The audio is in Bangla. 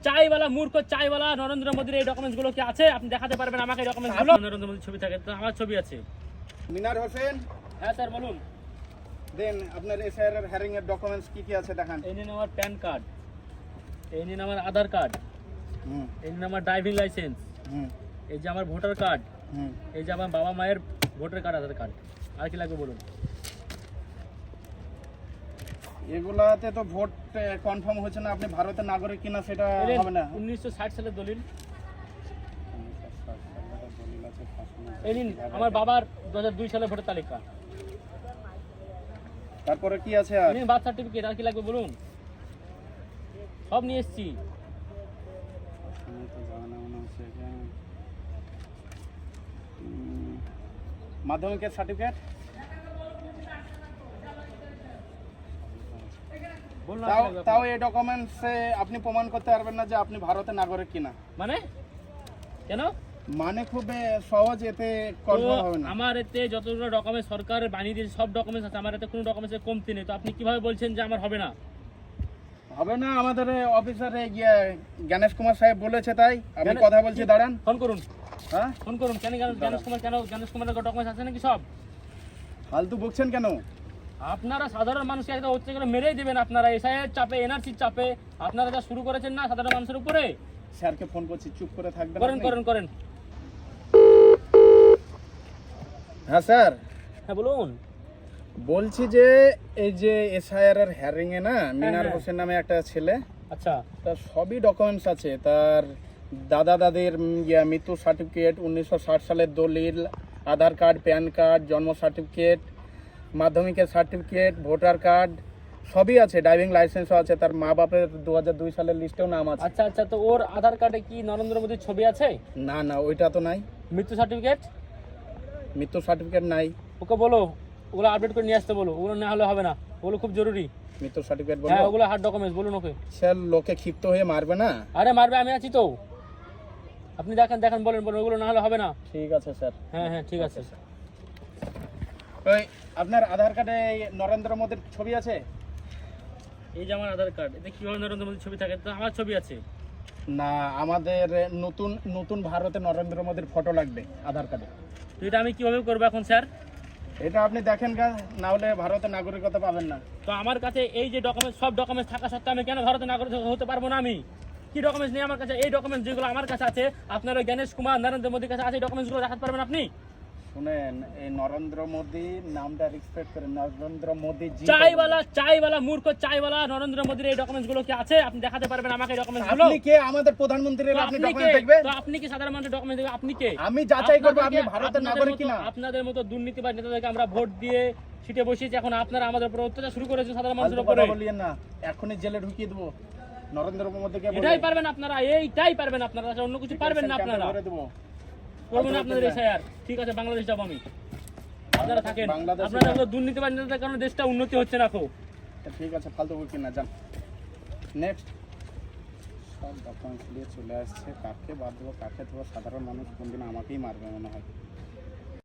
চাইওয়ালা মূর্খ চাইওয়ালা নরেন্দ্র মোদীর এই ডকুমেন্টস গুলো কি আছে? আপনি দেখাতে পারবেন আমাকে এই ডকুমেন্টস গুলো? নরেন্দ্র মোদীর ছবি থাকে তো আমার ছবি আছে। মিনার হোসেন, হ্যাঁ স্যার বলুন। দেন আপনার এসআইআর এর হেয়ারিং এর ডকুমেন্টস কি কি আছে দেখান। এই নিন আমার প্যান কার্ড, এই নিন আমার আধার কার্ড, এই নিন আমার ড্রাইভিং লাইসেন্স, এই যে আমার ভোটার কার্ড, এই যে আমার বাবা মায়ের ভোটার কার্ড আধার কার্ড। আর কি লাগবে বলুন? এগুলাতে তো ভোট কনফার্ম হচ্ছে না আপনি ভারতের নাগরিক কিনা সেটা হবে না। 1960 সালের দলিল। এই নিন আমার বাবার 2002 সালের ভোটার তালিকা। তারপরে কি আছে আর? এই নিন বার্থ সার্টিফিকেট। আর কি লাগবে বলুন? সব নিয়ে এসেছি। মাধ্যমিকের সার্টিফিকেট বলুন। তাও এই ডকুমেন্টসে আপনি প্রমাণ করতে পারবেন না যে আপনি ভারতের নাগরিক কিনা। মানে কেন? মানে খুব সহজ, এতে কনফার্ম হবে না। আমার এতে যতগুলো ডকুমেন্ট সরকার বানিয়ে দিয়েছে সব ডকুমেন্টস আছে, আমার এতে কোনো ডকুমেন্টসের কমতি নেই। তো আপনি কিভাবে বলছেন যে আমার হবে না? হবে না, আমাদের অফিসারে গিয়ে জ্ঞানেশ কুমার সাহেব বলেছে, তাই আমি কথা বলছি, দাঁড়ান। ফোন করুন। হ্যাঁ ফোন করুন। কেন জ্ঞানেশ কুমার, কেন জ্ঞানেশ কুমারের ডকুমেন্টস আছে নাকি সব? ফালতু বকছেন কেন? আপনারা সাধারণ মানুষকে একটা হচ্ছে করে মেরেই দেবেন। আপনারা এসআইয়ের চাপে, এনআরসির চাপে আপনারা যা শুরু করেছেন না সাধারণ মানুষের উপরে। স্যারকে ফোন করছি, চুপ করে থাকবেন। করেন। হ্যাঁ স্যার। হ্যাঁ বলুন। বলছি যে এই যে এসআইআর এর হেয়ারিং এ না মিনার হোসেন নামে একটা ছেলে, আচ্ছা, তার সবই ডকুমেন্টস আছে। তার দাদা দাদির মৃত্যু সার্টিফিকেট, 1960 সালের দলিল, আধার কার্ড, প্যান কার্ড, জন্ম সার্টিফিকেট, মাধ্যমিকের সার্টিফিকেট, ভোটার কার্ড সবই আছে, ড্রাইভিং লাইসেন্সও আছে। তার মা বাপের 2002 সালের লিস্টেও নাম আছে। আচ্ছা। তো ওর আধার কার্ডে কি নরেন্দ্র মোদীর ছবি আছে? না ওইটা তো নাই। মৃত্যু সার্টিফিকেট নাই। ওকে বলো ওগুলো আপডেট করে নিয়ে আসতে বলো। ওগুলো না হলে হবে না, ওগুলো খুব জরুরি। মৃত্যু সার্টিফিকেট হ্যাঁ, ওগুলো হার্ড ডকুমেন্টস। বলুন ওকে। স্যার লোকে ক্ষিপ্ত হয়ে মারবে না? আরে মারবে, আমি আছি তো। আপনি দেখেন বলেন ওগুলো না হলে হবে না। ঠিক আছে স্যার। হ্যাঁ ঠিক আছে। ওই আপনার আধার কার্ডে নরেন্দ্র মোদীর ছবি আছে? এই যে আমার আধার কার্ড, এতে কিভাবে নরেন্দ্র মোদীর ছবি থাকে? তো আমার ছবি আছে না, আমাদের নতুন ভারতে নরেন্দ্র মোদীর ফটো লাগবে আধার কার্ডে। তো এটা আমি কিভাবে করবো এখন স্যার? এটা আপনি দেখেন না হলে ভারতের নাগরিকতা পাবেন না। তো আমার কাছে এই যে ডকুমেন্টস, সব ডকুমেন্টস থাকা সত্ত্বেও আমি কেন ভারতের নাগরিক হতে পারবো না? আমি কি ডকুমেন্টস নেই আমার কাছে? এই ডকুমেন্টস যেগুলো আমার কাছে আছে, আপনার ওই জ্ঞানেশ কুমার নরেন্দ্র মোদীর কাছে আছে, এই ডকুমেন্টসগুলো দেখাতে পারবেন আপনি? শুনেন, এই নরেন্দ্র মোদী নামটা রেসপেক্ট করেন। নরেন্দ্র মোদী জি চাইওয়ালা মূর্খ চাইওয়ালা নরেন্দ্র মোদীর এই ডকুমেন্টস গুলো কি আছে? আপনি দেখাতে পারবেন আমাকে এই ডকুমেন্টস গুলো? আপনি কে? আমাদের প্রধানমন্ত্রীর আপনি ডকুমেন্ট দেখবেন? তো আপনি কি সাধারণ মানুষের ডকুমেন্ট দেখবেন? আপনি কে? আমি যাচাই করব আপনি ভারতের নাগরিক কিনা। আপনাদের মতো দুর্নীতিবাজ নেতাদেরকে আমরা ভোট দিয়ে সিটে বসিয়েছি, এখন আপনারা আমাদের উপর অত্যাচার শুরু করেছেন সাধারণ মানুষের উপরে। বলিয়েন না, এখনই জেলে ঢুকিয়ে দেব নরেন্দ্র মোদীকে। এটাই পারবেন আপনারা, এইটাই পারবেন আপনারা, অন্য কিছু পারবেন না আপনারা। করবেন আপনাদের এসআইআর। ঠিক আছে, বাংলাদেশ যাব আমি, আপনারা থাকেন। আপনারা দুর্নীতিবাজ নেতাদের কারণে দেশটা উন্নতি হচ্ছে না। তো ঠিক আছে, ফালতু বলছেন না, যান নেক্সট। সব ডকুমেন্টস নিয়ে চলে আসছে, কাকে বাদ দেবো কাকে দেবো? সাধারণ মানুষ কোনদিন আমাকেই মারবে মনে হয়।